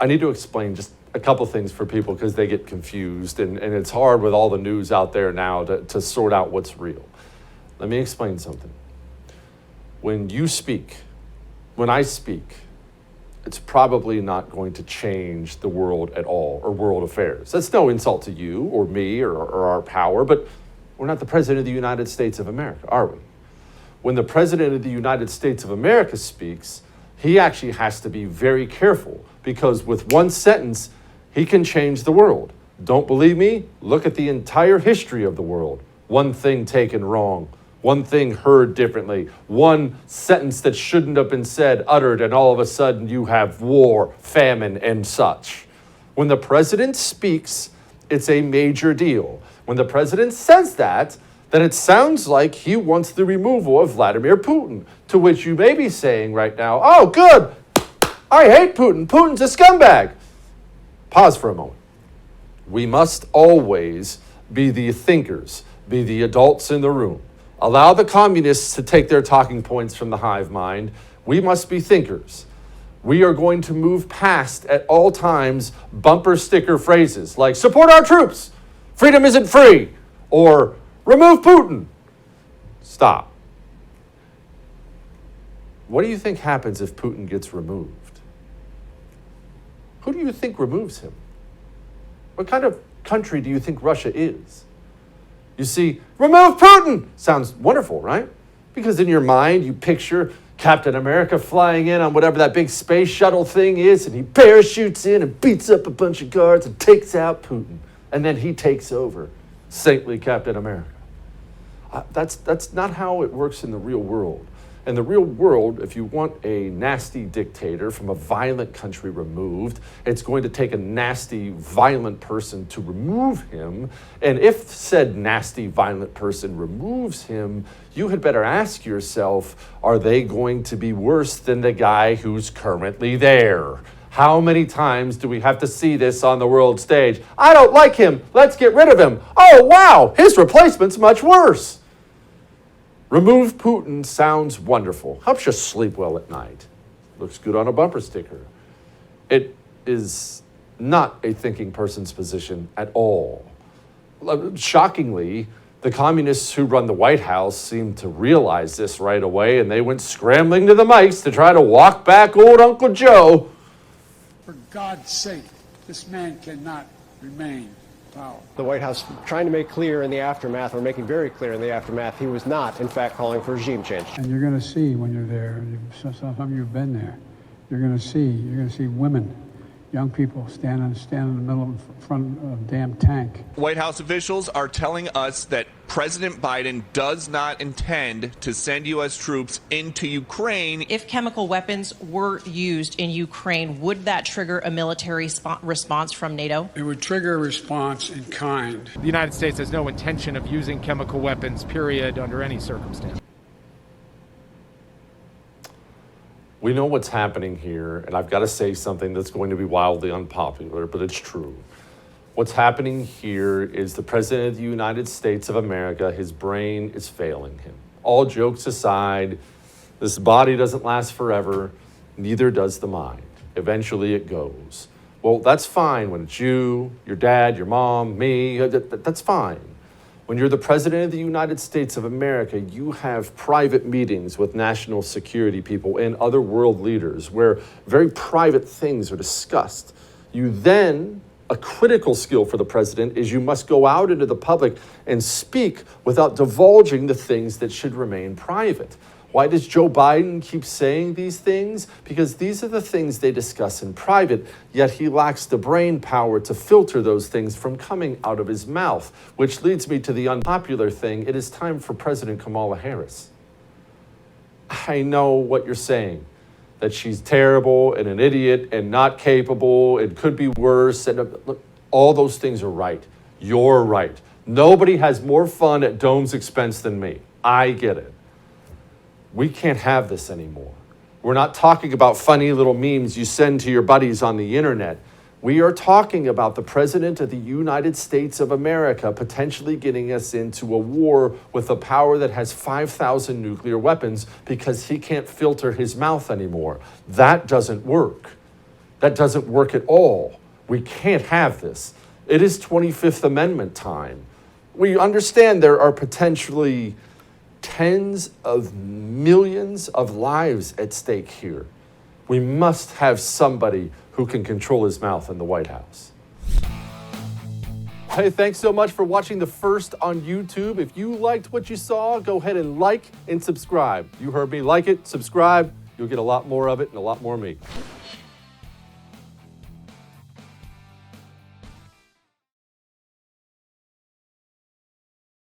I need to explain just a couple things for people because they get confused, and it's hard with all the news out there now to sort out what's real. Let me explain something. When you speak, when I speak, it's probably not going to change the world at all or world affairs. That's no insult to you or me or our power, but we're not the President of the United States of America, are we? When the President of the United States of America speaks, he actually has to be very careful because with one sentence, he can change the world. Don't believe me? Look at the entire history of the world. One thing taken wrong, one thing heard differently, one sentence that shouldn't have been said uttered, and all of a sudden you have war, famine, and such. When the president speaks, it's a major deal. When the president says that, then it sounds like he wants the removal of Vladimir Putin, to which you may be saying right now, oh, good, I hate Putin. Putin's a scumbag. Pause for a moment. We must always be the thinkers, be the adults in the room. Allow the communists to take their talking points from the hive mind. We must be thinkers. We are going to move past, at all times, bumper sticker phrases like, support our troops, freedom isn't free, or remove Putin. Stop. What do you think happens if Putin gets removed? Who do you think removes him? What kind of country do you think Russia is? You see, remove Putin! Sounds wonderful, right? Because in your mind, you picture Captain America flying in on whatever that big space shuttle thing is, and he parachutes in and beats up a bunch of guards and takes out Putin. And then he takes over. Saintly Captain America. That's not how it works in the real world. In the real world, if you want a nasty dictator from a violent country removed, it's going to take a nasty, violent person to remove him. And if said nasty, violent person removes him, you had better ask yourself, are they going to be worse than the guy who's currently there? How many times do we have to see this on the world stage? I don't like him. Let's get rid of him. Oh, wow, his replacement's much worse. Remove Putin sounds wonderful. Helps you sleep well at night. Looks good on a bumper sticker. It is not a thinking person's position at all. Shockingly, the communists who run the White House seem to realize this right away, and they went scrambling to the mics to try to walk back old Uncle Joe. For God's sake, this man cannot remain power. The White House trying to make clear in the aftermath, or making very clear in the aftermath, he was not, in fact, calling for regime change. And you're going to see when you're there, some you've been there, you're going to see women, young people stand in the middle in front of a damn tank. White House officials are telling us that President Biden does not intend to send U.S. troops into Ukraine. If chemical weapons were used in Ukraine, would that trigger a military response from NATO? It would trigger a response in kind. The United States has no intention of using chemical weapons, period, under any circumstance. We know what's happening here, and I've got to say something that's going to be wildly unpopular, but it's true. What's happening here is the President of the United States of America, his brain is failing him. All jokes aside, this body doesn't last forever, neither does the mind. Eventually it goes. Well, that's fine when it's you, your dad, your mom, me, that's fine. When you're the President of the United States of America, you have private meetings with national security people and other world leaders where very private things are discussed. You then, a critical skill for the president is you must go out into the public and speak without divulging the things that should remain private. Why does Joe Biden keep saying these things? Because these are the things they discuss in private, yet he lacks the brain power to filter those things from coming out of his mouth, which leads me to the unpopular thing. It is time for President Kamala Harris. I know what you're saying, that she's terrible and an idiot and not capable and could be worse. And look, all those things are right. You're right. Nobody has more fun at Dome's expense than me. I get it. We can't have this anymore. We're not talking about funny little memes you send to your buddies on the internet. We are talking about the President of the United States of America potentially getting us into a war with a power that has 5,000 nuclear weapons because he can't filter his mouth anymore. That doesn't work. That doesn't work at all. We can't have this. It is 25th Amendment time. We understand there are potentially tens of millions of lives at stake here. We must have somebody who can control his mouth in the White House. Hey, thanks so much for watching The First on YouTube. If you liked what you saw, go ahead and like and subscribe. You heard me. Like it, subscribe. You'll get a lot more of it and a lot more of me.